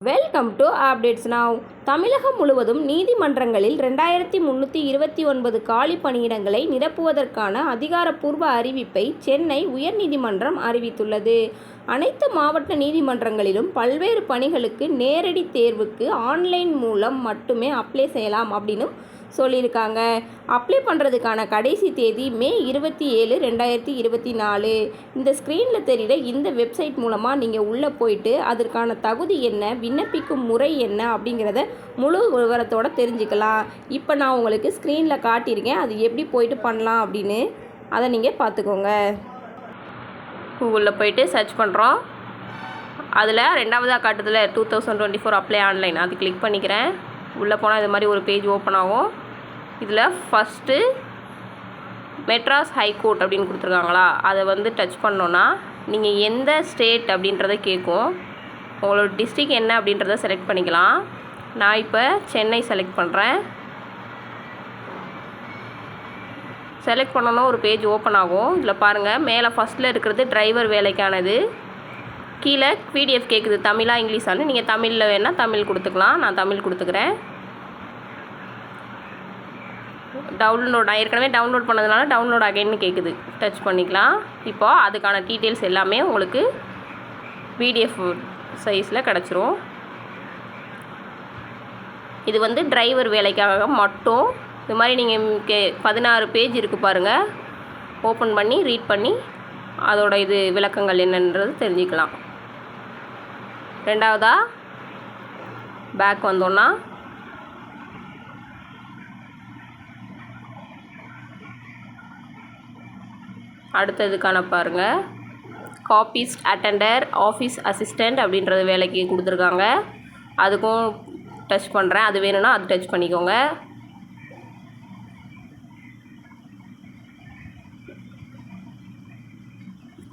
Welcome to updates now. தமிழகம் முழுவதும் நீதிமன்றங்களில் 2329 காலி பணியிடங்களை நிரப்புவதற்கான அதிகாரப்பூர்வ அறிவிப்பை சென்னை உயர்நீதிமன்றம் அறிவித்துள்ளது. அனைத்து மாவட்ட நீதிமன்றங்களிலும் பல்வேறு பணிகளுக்கு நேரடி தேர்வுக்கு ஆன்லைன் மூலம் மட்டுமே அப்ளை செய்யலாம் அப்படின்னு சொல்லியிருக்காங்க. அப்ளை பண்ணுறதுக்கான கடைசி தேதி மே 27, 2024. இந்த ஸ்க்ரீனில் தெரிகிற இந்த வெப்சைட் மூலமாக நீங்கள் உள்ளே போயிட்டு அதற்கான தகுதி என்ன, விண்ணப்பிக்கும் முறை என்ன அப்படிங்கிறத முழு விவரத்தோடு தெரிஞ்சுக்கலாம். இப்போ நான் உங்களுக்கு ஸ்க்ரீனில் காட்டியிருக்கேன், அது எப்படி போயிட்டு பண்ணலாம் அப்படின்னு. அதை நீங்கள் பார்த்துக்கோங்க. கூகுளில் போயிட்டு சர்ச் பண்ணுறோம். அதில் ரெண்டாவதாக காட்டுதில் 2024 அப்ளை ஆன்லைன், அது கிளிக் பண்ணிக்கிறேன். உள்ளே போனால் இது மாதிரி ஒரு பேஜ் ஓப்பன் ஆகும். இதில் ஃபஸ்ட்டு மெட்ராஸ் ஹைகோர்ட் அப்படின்னு கொடுத்துருக்காங்களா, அதை டச் பண்ணோன்னா நீங்கள் எந்த ஸ்டேட் அப்படின்றத கேட்கும். உங்களோட டிஸ்ட்ரிக் என்ன அப்படின்றத செலக்ட் பண்ணிக்கலாம். நான் இப்போ சென்னை செலக்ட் பண்ணுறேன். செலக்ட் பண்ணோன்னா ஒரு பேஜ் ஓப்பன் ஆகும். இதில் பாருங்கள், மேலே ஃபஸ்ட்டில் இருக்கிறது டிரைவர் வேலைக்கானது. கீழே பிடிஎஃப் கேட்குது, தமிழா இங்கிலீஷானு. நீங்கள் தமிழில் வேணால் தமிழ் கொடுத்துக்கலாம். நான் தமிழ் கொடுத்துக்கிறேன். டவுன்லோட், நான் ஏற்கனவே டவுன்லோட் பண்ணதுனால டவுன்லோட் அகைன்னு கேட்குது, டச் பண்ணிக்கலாம். இப்போது அதுக்கான டீட்டெயில்ஸ் எல்லாமே உங்களுக்கு பிடிஎஃப் சைஸில் கிடச்சிரும். இது டிரைவர் வேலைக்காக மட்டும். இது மாதிரி நீங்கள் 16 பேஜ் இருக்குது பாருங்கள். ஓப்பன் பண்ணி ரீட் பண்ணி அதோட விளக்கங்கள் என்னன்றது தெரிஞ்சுக்கலாம். ரெண்டாவதாக பேக் வந்தோன்னா அடுத்ததுக்கான பாருங்கள், காப்பீஸ் அட்டெண்டர், ஆஃபீஸ் அசிஸ்டண்ட் அப்படின்றது வேலைக்கு கொடுத்துருக்காங்க. அதுக்கும் டச் பண்ணுறேன். அது வேணும்னா அது டச் பண்ணிக்கோங்க.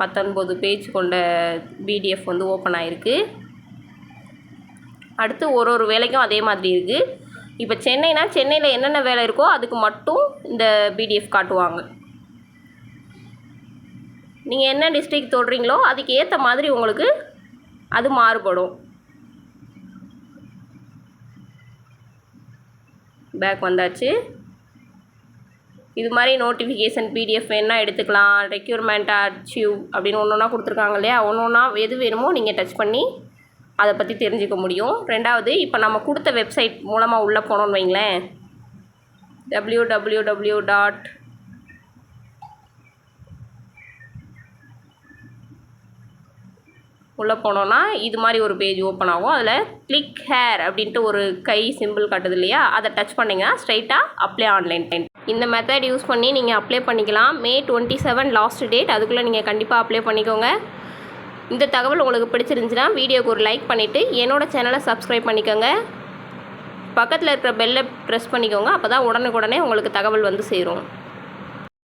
பத்தொன்பது பேஜ் கொண்ட பிடிஎஃப் ஓப்பன் ஆகிருக்கு. அடுத்து ஒரு வேலைக்கும் அதே மாதிரி இருக்குது. இப்போ சென்னைனா சென்னையில் என்னென்ன வேலை இருக்கோ அதுக்கு மட்டும் இந்த பிடிஎஃப் காட்டுவாங்க. நீங்கள் என்ன டிஸ்ட்ரிக்ட் தொடுறீங்களோ அதுக்கு ஏற்ற மாதிரி உங்களுக்கு அது மாறுபடும். பேக் வந்தாச்சு. இது மாதிரி நோட்டிஃபிகேஷன் பிடிஎஃப் வேணால் எடுத்துக்கலாம். ரெக்யூர்மெண்ட் அச்சீவ் அப்படின்னு ஒன்று ஒன்றா கொடுத்துருக்காங்க இல்லையா, ஒன்று ஒன்றா எது வேணுமோ நீங்கள் டச் பண்ணி அதை பற்றி தெரிஞ்சுக்க முடியும். ரெண்டாவது, இப்போ நம்ம கொடுத்த வெப்சைட் மூலமாக உள்ளே போனோன்னு வைங்களேன், www. உள்ளே போனோன்னா இது மாதிரி ஒரு பேஜ் ஓப்பன் ஆகும். அதில் கிளிக் ஹேர் அப்படின்ட்டு ஒரு கை சிம்பிள் காட்டுது இல்லையா, அதை டச் பண்ணிங்கன்னா ஸ்ட்ரைட்டாக அப்ளை ஆன்லைன் டைம். இந்த மெத்தட் யூஸ் பண்ணி நீங்கள் அப்ளை பண்ணிக்கலாம். May 27 last date. அதுக்குள்ளே நீங்கள் கண்டிப்பாக அப்ளை பண்ணிக்கோங்க. இந்த தகவல் உங்களுக்கு பிடிச்சிருந்துச்சுன்னா வீடியோக்கு ஒரு லைக் பண்ணிவிட்டு என்னோடய சேனலை சப்ஸ்கிரைப் பண்ணிக்கோங்க. பக்கத்தில் இருக்கிற பெல்லை ப்ரெஸ் பண்ணிக்கோங்க. அப்போ தான் உடனுக்குடனே உங்களுக்கு தகவல் சேரும்.